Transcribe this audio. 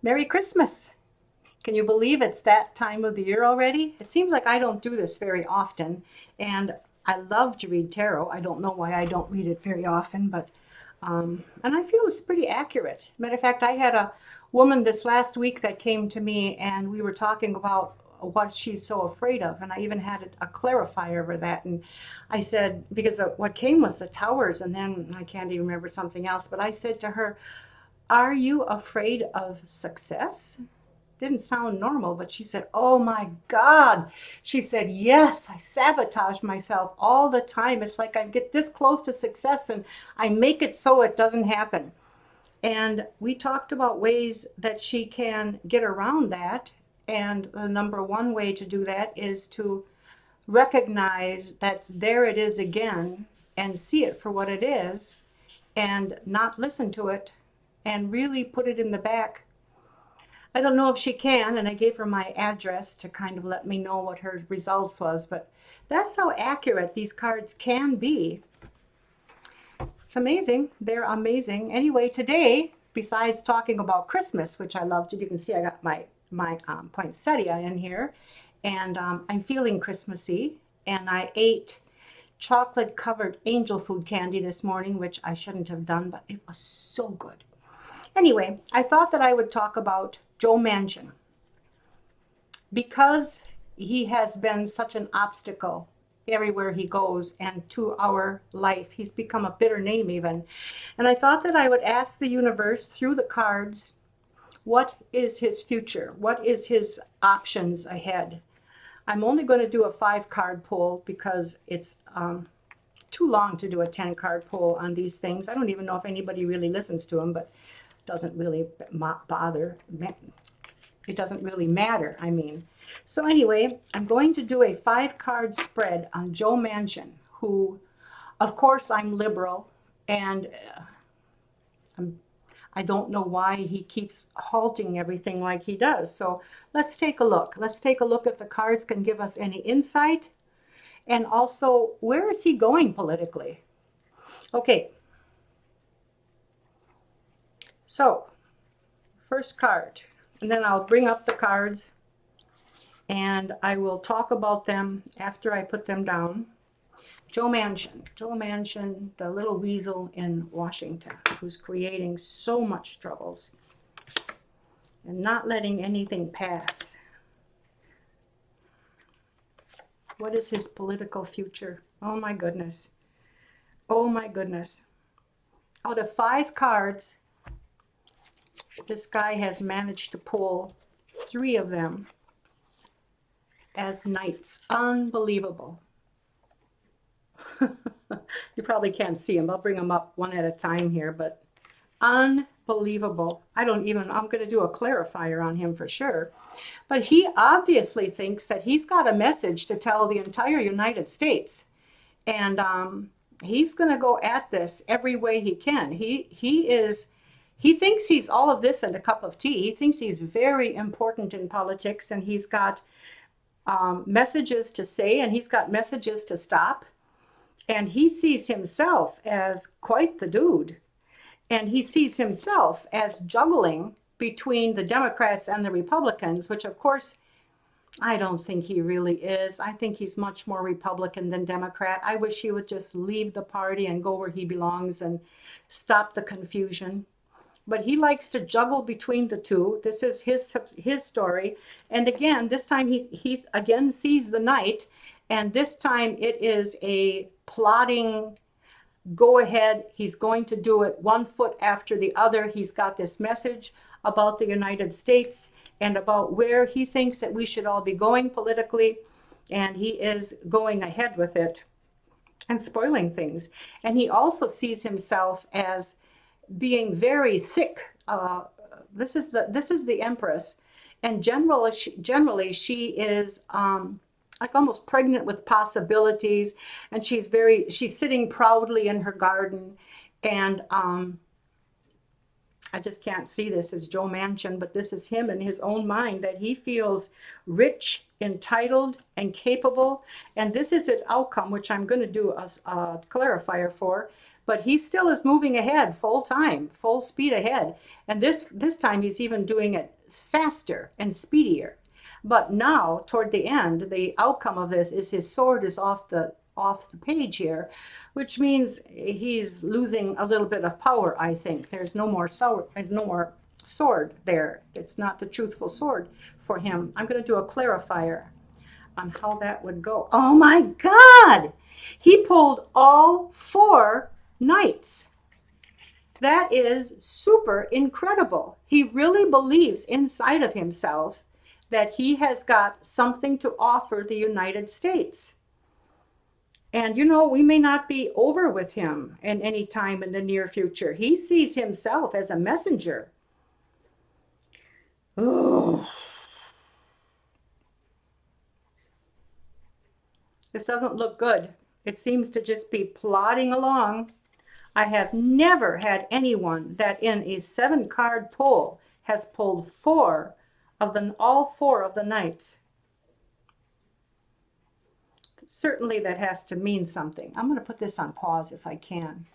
Merry Christmas. Can you believe it's that time of the year already? It seems like I don't do this very often, and I love to read tarot. I don't know why I don't read it very often, but and I feel it's pretty accurate. Matter of fact, I had a woman this last week that came to me, and we were talking about what she's so afraid of, and I even had a clarifier over that. And I said, because what came was the towers, and then I can't even remember something else, but I said to her, are you afraid of success? Didn't sound normal, but she said, oh my God. She said, yes, I sabotage myself all the time. It's like I get this close to success and I make it so it doesn't happen. And we talked about ways that she can get around that. And the number one way to do that is to recognize that there it is again and see it for what it is and not listen to it and really put it in the back. I don't know if she can, and I gave her my address to kind of let me know what her results was, but that's how accurate these cards can be. It's amazing. They're amazing. Anyway, today, besides talking about Christmas, which I loved, you can see I got my poinsettia in here, and I'm feeling Christmassy, and I ate chocolate covered angel food candy this morning, which I shouldn't have done, but it was so good. Anyway, I thought that I would talk about Joe Manchin because he has been such an obstacle everywhere he goes and to our life. He's become a bitter name, even. And I thought that I would ask the universe through the cards, what is his future? What is his options ahead? I'm only going to do a 5 card pull because it's too long to do a 10 card pull on these things. I don't even know if anybody really listens to them, but it doesn't really bother. It doesn't really matter, I mean. So anyway, I'm going to do a 5 card spread on Joe Manchin, who, of course, I'm liberal, and I don't know why he keeps halting everything like he does. So let's take a look. Let's take a look if the cards can give us any insight, and also, where is he going politically? Okay, so first card, and then I'll bring up the cards and I will talk about them after I put them down. Joe Manchin. Joe Manchin, the little weasel in Washington, who's creating so much troubles and not letting anything pass. What is his political future? Oh my goodness. Oh my goodness. Out of 5 cards, this guy has managed to pull 3 of them as knights. Unbelievable. You probably can't see them. I'll bring them up one at a time here, but unbelievable. I'm going to do a clarifier on him for sure. But he obviously thinks that he's got a message to tell the entire United States. And he's going to go at this every way he can. He thinks he's all of this and a cup of tea. He thinks he's very important in politics, and he's got messages to say, and he's got messages to stop. And he sees himself as quite the dude. And he sees himself as juggling between the Democrats and the Republicans, which, of course, I don't think he really is. I think he's much more Republican than Democrat. I wish he would just leave the party and go where he belongs and stop the confusion. But he likes to juggle between the two. This is his story. And again, this time he again sees the knight, and this time it is a plotting go ahead. He's going to do it one foot after the other. He's got this message about the United States and about where he thinks that we should all be going politically, and he is going ahead with it and spoiling things. And he also sees himself as being very thick. This is the Empress, and generally she is like almost pregnant with possibilities, and she's sitting proudly in her garden, and I just can't see this as Joe Manchin, but this is him in his own mind, that he feels rich, entitled, and capable. And this is an outcome, which I'm going to do a clarifier for. but he still is moving ahead full time, full speed ahead. And this time he's even doing it faster and speedier. But now, toward the end, the outcome of this is his sword is off the page here, which means he's losing a little bit of power, I think. There's no more sword there. It's not the truthful sword for him. I'm going to do a clarifier on how that would go. Oh my God! He pulled all 4 knights. That is super incredible. He really believes inside of himself that he has got something to offer the United States. And we may not be over with him in any time in the near future. He sees himself as a messenger. Oh, this doesn't look good. It seems to just be plodding along. I have never had anyone that in a 7-card pull has pulled all four of the knights. Certainly that has to mean something. I'm going to put this on pause if I can.